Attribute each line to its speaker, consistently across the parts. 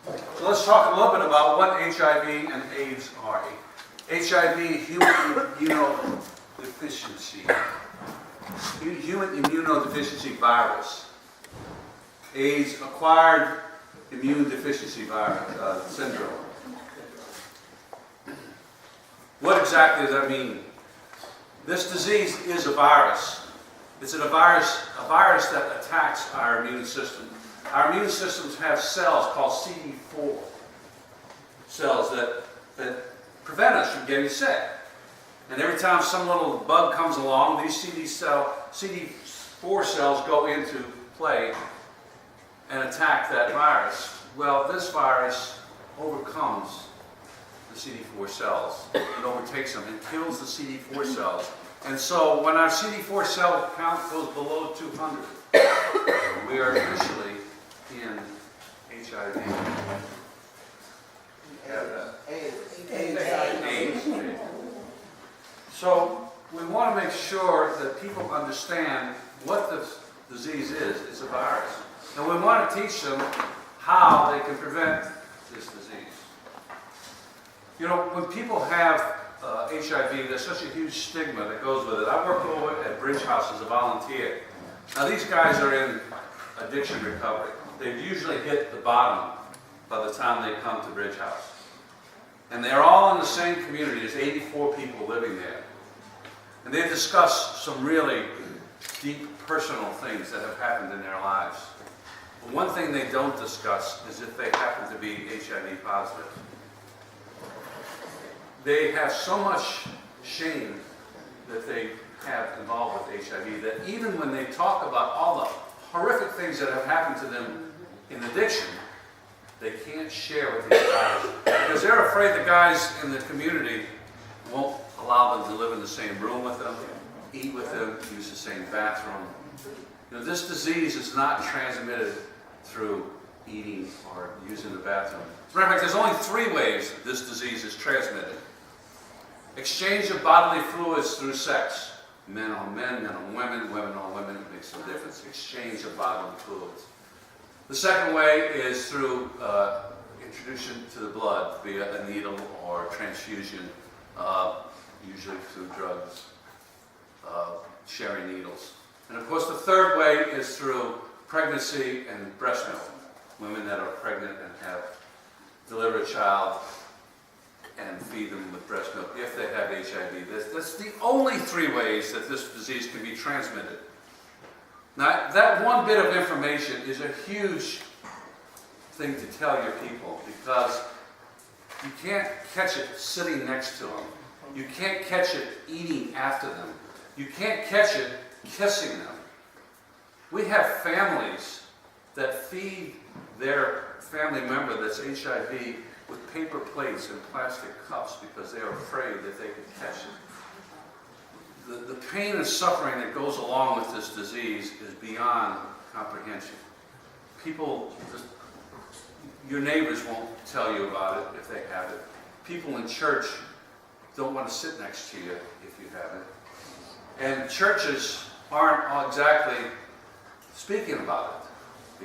Speaker 1: So let's talk a little bit about what HIV and AIDS are. HIV, human immunodeficiency. Human immunodeficiency virus. AIDS, acquired immune deficiency virus syndrome. What exactly does that mean? This disease is a virus. It's a virus that attacks our immune system. Our immune systems have cells called CD4 cells that prevent us from getting sick. And every time some little bug comes along, these CD4 cells go into play and attack that virus. Well, this virus overcomes the CD4 cells. It overtakes them and kills the CD4 cells. And so when our CD4 cell count goes below 200, we are officially in HIV. AIDS. So we want to make sure that people understand what this disease is. It's a virus. And we want to teach them how they can prevent this disease. You know, when people have HIV, there's such a huge stigma that goes with it. I work over at Bridge House as a volunteer. Now these guys are in addiction recovery. They've usually hit the bottom by the time they come to Bridge House. And they're all in the same community. There's 84 people living there. And they discuss some really deep personal things that have happened in their lives. But one thing they don't discuss is if they happen to be HIV positive. They have so much shame that they have involved with HIV that even when they talk about all the horrific things that have happened to them in addiction, they can't share with these guys because they're afraid the guys in the community won't allow them to live in the same room with them, eat with them, use the same bathroom. You know, this disease is not transmitted through eating or using the bathroom. As a matter of fact, there's only 3 ways this disease is transmitted. Exchange of bodily fluids through sex. Men on men, men on women, women on women, it makes no difference. Exchange of bodily fluids. The second way is through introduction to the blood via a needle or transfusion, usually through drugs, sharing needles. And of course the third way is through pregnancy and breast milk. Women that are pregnant and have delivered a child and feed them with breast milk if they have HIV. That's the only 3 ways that this disease can be transmitted. Now, that one bit of information is a huge thing to tell your people because you can't catch it sitting next to them. You can't catch it eating after them. You can't catch it kissing them. We have families that feed their family member that's HIV with paper plates and plastic cups because they're afraid that they could catch it. The pain and suffering that goes along with this disease is beyond comprehension. People, your neighbors won't tell you about it if they have it. People in church don't want to sit next to you if you have it. And churches aren't exactly speaking about it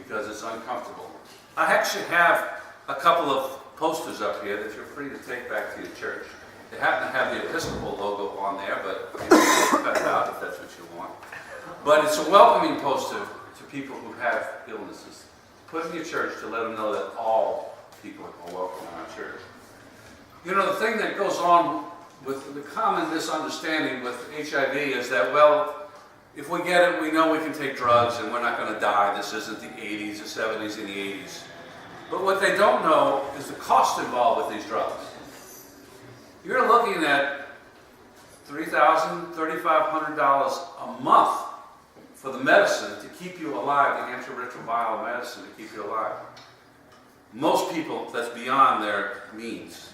Speaker 1: because it's uncomfortable. I actually have a couple of posters up here that you're free to take back to your church. They happen to have the Episcopal logo on there, but you can cut it out if that's what you want. But it's a welcoming poster to people who have illnesses. Put in your church to let them know that all people are welcome in our church. You know, the thing that goes on with the common misunderstanding with HIV is that, well, if we get it, we know we can take drugs and we're not going to die. This isn't the 80s, the 70s, and the 80s. But what they don't know is the cost involved with these drugs. You're looking at $3,000, $3,500 a month for the medicine to keep you alive, the antiretroviral medicine to keep you alive. Most people, that's beyond their means.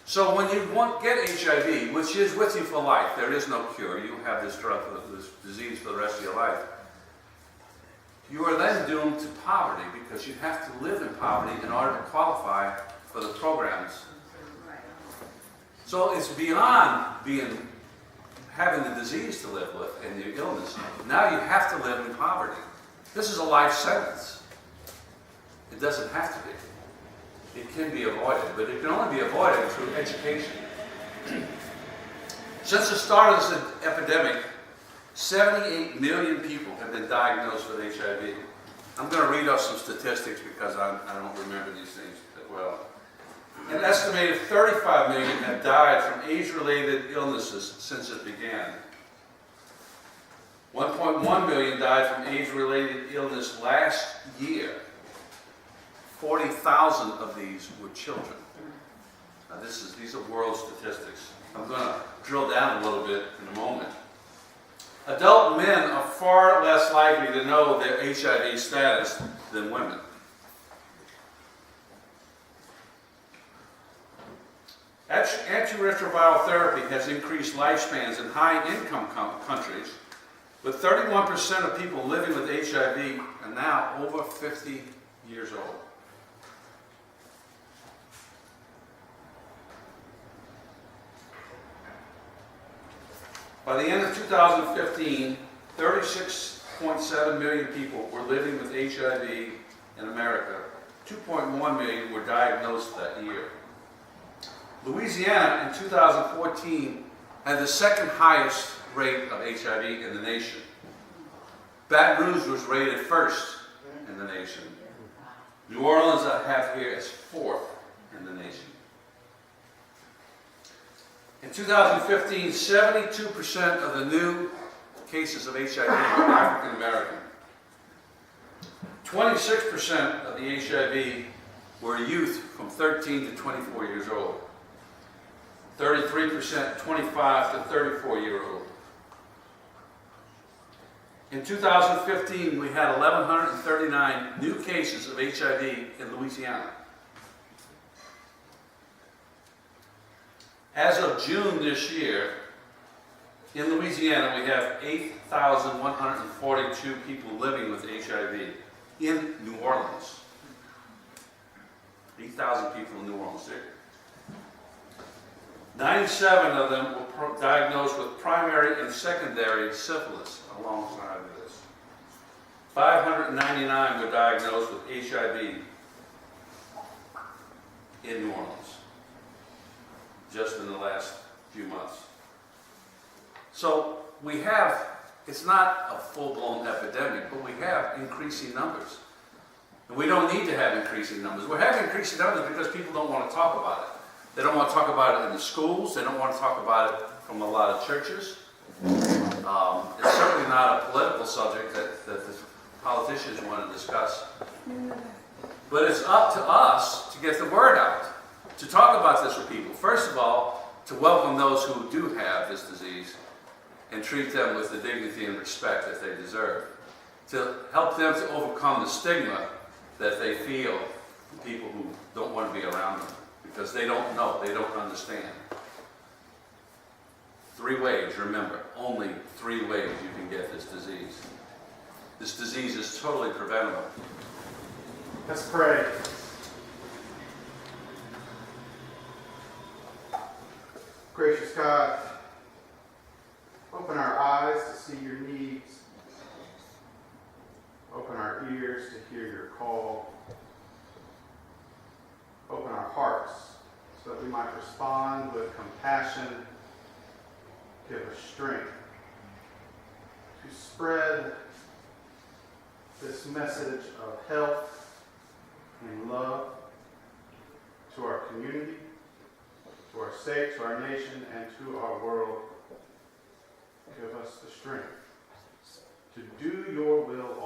Speaker 1: So when you get HIV, which is with you for life, there is no cure, you have this drug, this disease for the rest of your life, you are then doomed to poverty because you have to live in poverty in order to qualify for the programs. So it's beyond having the disease to live with and your illness. Now you have to live in poverty. This is a life sentence. It doesn't have to be. it can be avoided, but it can only be avoided through education. Since the start of this epidemic, 78 million people have been diagnosed with HIV. I'm going to read off some statistics because I don't remember these things that well. An estimated 35 million have died from AIDS-related illnesses since it began. 1.1 million died from AIDS-related illness last year. 40,000 of these were children. Now these are world statistics. I'm going to drill down a little bit in a moment. Adult men are far less likely to know their HIV status than women. Antiretroviral therapy has increased lifespans in high-income countries, but 31% of people living with HIV are now over 50 years old. By the end of 2015, 36.7 million people were living with HIV in America. 2.1 million were diagnosed that year. Louisiana in 2014 had the second highest rate of HIV in the nation. Baton Rouge was rated first in the nation. New Orleans I have here as fourth in the nation. In 2015, 72% of the new cases of HIV were African American. 26% of the HIV were youth from 13 to 24 years old. 33% 25 to 34-year-old. In 2015, we had 1,139 new cases of HIV in Louisiana. As of June this year, in Louisiana, we have 8,142 people living with HIV in New Orleans. 8,000 people in New Orleans. 97 of them were diagnosed with primary and secondary syphilis alongside of this. 599 were diagnosed with HIV in New Orleans, just in the last few months. So we have, it's not a full-blown epidemic, but we have increasing numbers. And we don't need to have increasing numbers. We're having increasing numbers because people don't want to talk about it. They don't want to talk about it in the schools. They don't want to talk about it from a lot of churches. It's certainly not a political subject that the politicians want to discuss. But it's up to us to get the word out, to talk about this with people. First of all, to welcome those who do have this disease and treat them with the dignity and respect that they deserve. To help them to overcome the stigma that they feel from people who don't want to be around them because they don't know, they don't understand. 3 ways, remember, only 3 ways you can get this disease. This disease is totally preventable.
Speaker 2: Let's pray. Gracious God, open our eyes to see your needs. Open our ears to hear your call. Open our hearts so that we might respond with compassion. Give us strength to spread this message of health and love to our community, to our state, to our nation, and to our world. Give us the strength to do your will